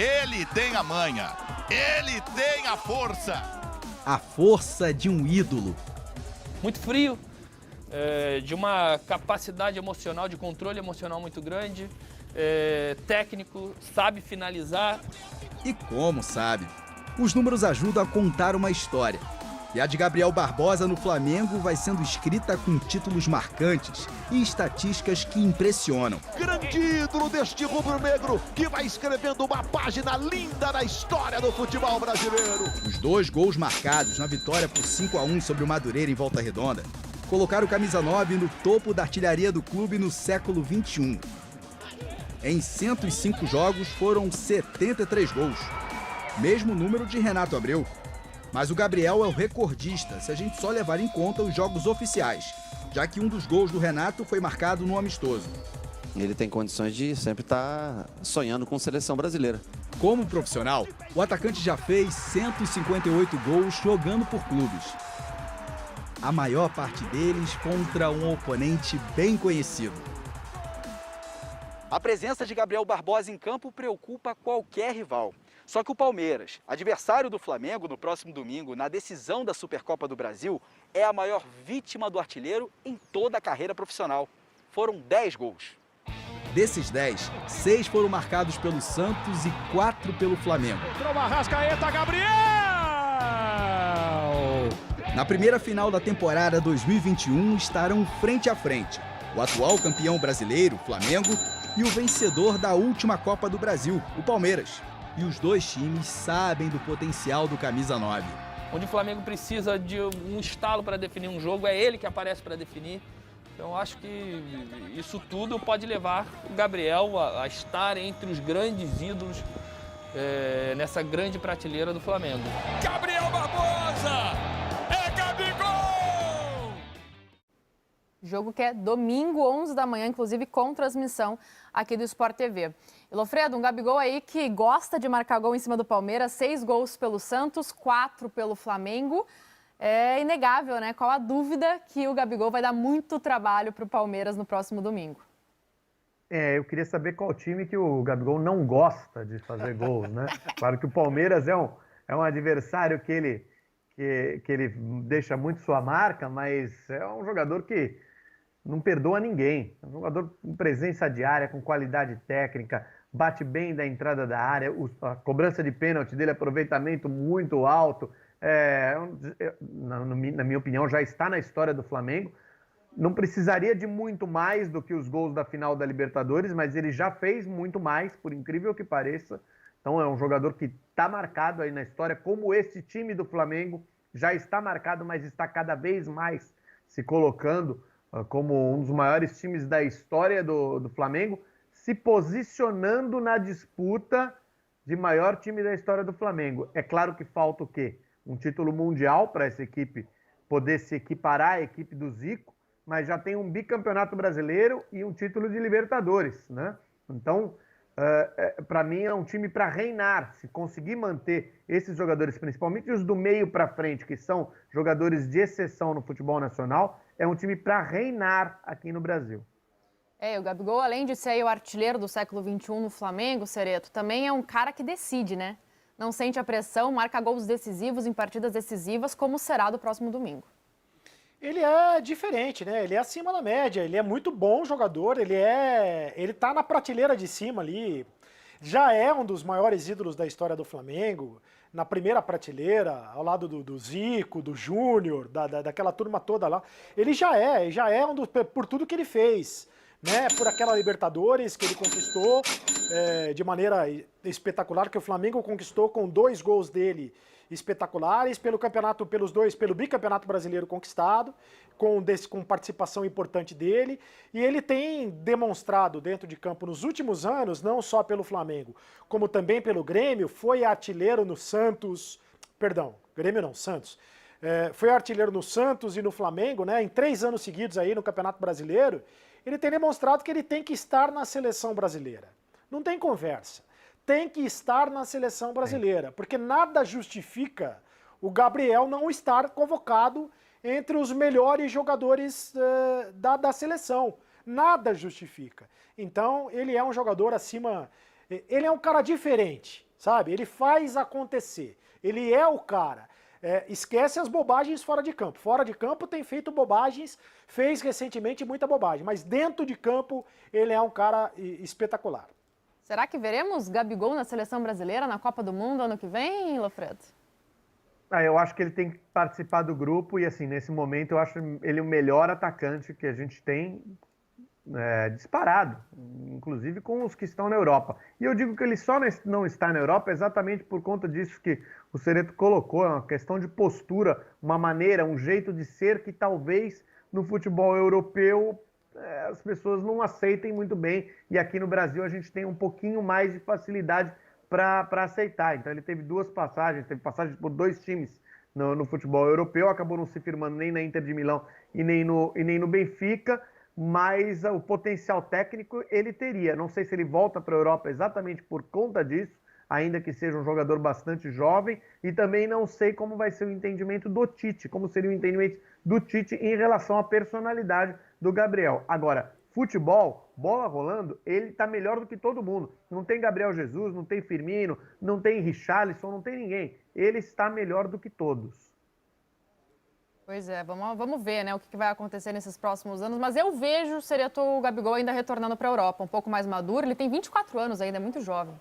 Ele tem a manha, ele tem a força. A força de um ídolo. Muito frio, de uma capacidade emocional, de controle emocional muito grande, técnico, sabe finalizar. E como sabe? Os números ajudam a contar uma história. E a de Gabriel Barbosa no Flamengo vai sendo escrita com títulos marcantes e estatísticas que impressionam. Grande ídolo deste rubro-negro que vai escrevendo uma página linda na história do futebol brasileiro. Os 2 gols marcados na vitória por 5-1 sobre o Madureira em Volta Redonda colocaram o camisa 9 no topo da artilharia do clube no século XXI. Em 105 jogos foram 73 gols, mesmo número de Renato Abreu. Mas o Gabriel é o recordista, se a gente só levar em conta os jogos oficiais, já que um dos gols do Renato foi marcado no amistoso. Ele tem condições de sempre estar sonhando com seleção brasileira. Como profissional, o atacante já fez 158 gols jogando por clubes. A maior parte deles contra um oponente bem conhecido. A presença de Gabriel Barbosa em campo preocupa qualquer rival. Só que o Palmeiras, adversário do Flamengo no próximo domingo na decisão da Supercopa do Brasil, é a maior vítima do artilheiro em toda a carreira profissional. Foram 10 gols. Desses 10, 6 foram marcados pelo Santos e 4 pelo Flamengo. Entrou Arrascaeta, Gabriel! Na primeira final da temporada 2021 estarão frente a frente o atual campeão brasileiro, Flamengo, e o vencedor da última Copa do Brasil, o Palmeiras. E os 2 times sabem do potencial do camisa 9. Onde o Flamengo precisa de um estalo para definir um jogo, é ele que aparece para definir. Então acho que isso tudo pode levar o Gabriel a estar entre os grandes ídolos nessa grande prateleira do Flamengo. Gabriel Barbosa! É Gabigol! Jogo que é domingo, 11 da manhã, inclusive com transmissão aqui do Sport TV. E Lofredo, um Gabigol aí que gosta de marcar gol em cima do Palmeiras, 6 gols pelo Santos, 4 pelo Flamengo. É inegável, né? Qual a dúvida que o Gabigol vai dar muito trabalho para o Palmeiras no próximo domingo? Eu queria saber qual time que o Gabigol não gosta de fazer gols, né? Claro que o Palmeiras é um adversário que ele deixa muito sua marca, mas é um jogador que não perdoa ninguém. É um jogador com presença de área, com qualidade técnica, bate bem da entrada da área, a cobrança de pênalti dele, aproveitamento muito alto. Na minha opinião, já está na história do Flamengo. Não precisaria de muito mais do que os gols da final da Libertadores, mas ele já fez muito mais, por incrível que pareça. Então é um jogador que está marcado aí na história, como esse time do Flamengo já está marcado, mas está cada vez mais se colocando como um dos maiores times da história do Flamengo, se posicionando na disputa de maior time da história do Flamengo. É claro que falta o quê? Um título mundial para essa equipe poder se equiparar à equipe do Zico, mas já tem um bicampeonato brasileiro e um título de Libertadores, né? Então, para mim é um time para reinar. Se conseguir manter esses jogadores, principalmente os do meio para frente, que são jogadores de exceção no futebol nacional, é um time para reinar aqui no Brasil. O Gabigol, além de ser o artilheiro do século XXI no Flamengo, Cereto, também é um cara que decide, né? Não sente a pressão, marca gols decisivos em partidas decisivas, como será do próximo domingo. Ele é diferente, né? Ele é acima da média, ele é muito bom jogador, ele tá na prateleira de cima ali. Já é um dos maiores ídolos da história do Flamengo, na primeira prateleira, ao lado do Zico, do Júnior, daquela turma toda lá. Ele já é um dos, por tudo que ele fez, né? Por aquela Libertadores que ele conquistou de maneira espetacular, que o Flamengo conquistou com 2 gols dele espetaculares, pelo bicampeonato brasileiro conquistado, com participação importante dele, e ele tem demonstrado dentro de campo nos últimos anos, não só pelo Flamengo, como também pelo Grêmio, foi artilheiro no Santos, Santos, foi artilheiro no Santos e no Flamengo, né, em 3 anos seguidos aí no Campeonato Brasileiro. Ele tem demonstrado que ele tem que estar na seleção brasileira. Não tem conversa. Tem que estar na seleção brasileira, porque nada justifica o Gabriel não estar convocado entre os melhores jogadores da seleção. Nada justifica. Então, ele é um jogador acima... Ele é um cara diferente, sabe? Ele faz acontecer, ele é o cara. Esquece as bobagens fora de campo. Fora de campo tem feito bobagens, fez recentemente muita bobagem, mas dentro de campo ele é um cara espetacular. Será que veremos Gabigol na seleção brasileira na Copa do Mundo ano que vem, Lofredo? Eu acho que ele tem que participar do grupo e, assim, nesse momento eu acho ele o melhor atacante que a gente tem disparado, inclusive com os que estão na Europa. E eu digo que ele só não está na Europa exatamente por conta disso que o Cereto colocou, é uma questão de postura, uma maneira, um jeito de ser que talvez no futebol europeu as pessoas não aceitem muito bem, e aqui no Brasil a gente tem um pouquinho mais de facilidade para aceitar. Então ele teve duas passagens, teve passagem por 2 times no futebol europeu, acabou não se firmando nem na Inter de Milão e nem no Benfica, mas o potencial técnico ele teria. Não sei se ele volta para a Europa exatamente por conta disso, ainda que seja um jogador bastante jovem, e também não sei como vai ser o entendimento do Tite, como seria o entendimento do Tite em relação à personalidade do Gabriel. Agora, futebol, bola rolando, ele está melhor do que todo mundo. Não tem Gabriel Jesus, não tem Firmino, não tem Richarlison, não tem ninguém. Ele está melhor do que todos. Pois é, vamos ver, né, o que vai acontecer nesses próximos anos. Mas eu vejo o Gabigol ainda retornando para a Europa, um pouco mais maduro. Ele tem 24 anos ainda, é muito jovem.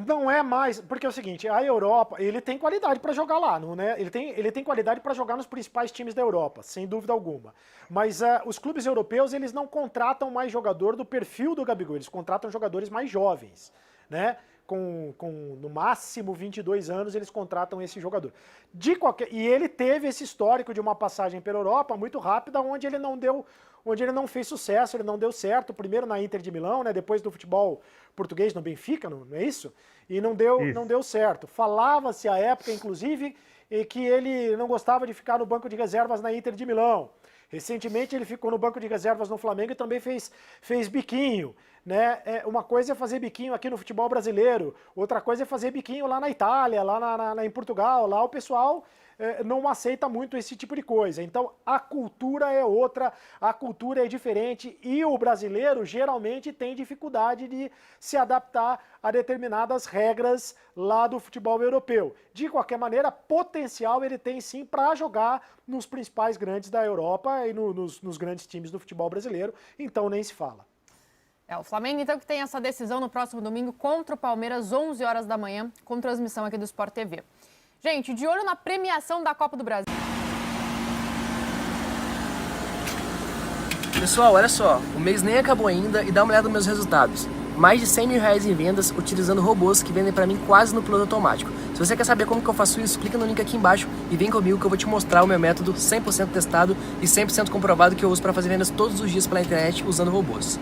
Não é mais, porque é o seguinte, a Europa, ele tem qualidade para jogar lá, não é? Ele tem qualidade para jogar nos principais times da Europa, sem dúvida alguma. Mas os clubes europeus, eles não contratam mais jogador do perfil do Gabigol, eles contratam jogadores mais jovens, né? Com no máximo 22 anos, eles contratam esse jogador. E ele teve esse histórico de uma passagem pela Europa muito rápida, onde ele não fez sucesso, ele não deu certo, primeiro na Inter de Milão, né, depois do futebol português no Benfica, não é isso? E não deu certo. Falava-se à época, inclusive, que ele não gostava de ficar no banco de reservas na Inter de Milão. Recentemente ele ficou no banco de reservas no Flamengo e também fez biquinho. Né? Uma coisa é fazer biquinho aqui no futebol brasileiro, outra coisa é fazer biquinho lá na Itália, lá em Portugal. Lá o pessoal não aceita muito esse tipo de coisa. Então a cultura é outra, a cultura é diferente e o brasileiro geralmente tem dificuldade de se adaptar a determinadas regras lá do futebol europeu. De qualquer maneira, potencial ele tem sim para jogar nos principais grandes da Europa e nos grandes times do futebol brasileiro, então nem se fala. O Flamengo, então, que tem essa decisão no próximo domingo contra o Palmeiras, 11 horas da manhã, com transmissão aqui do Sport TV. Gente, de olho na premiação da Copa do Brasil. Pessoal, olha só, o mês nem acabou ainda e dá uma olhada nos meus resultados. Mais de R$100 mil em vendas utilizando robôs que vendem pra mim quase no piloto automático. Se você quer saber como que eu faço isso, clica no link aqui embaixo e vem comigo que eu vou te mostrar o meu método 100% testado e 100% comprovado que eu uso para fazer vendas todos os dias pela internet usando robôs.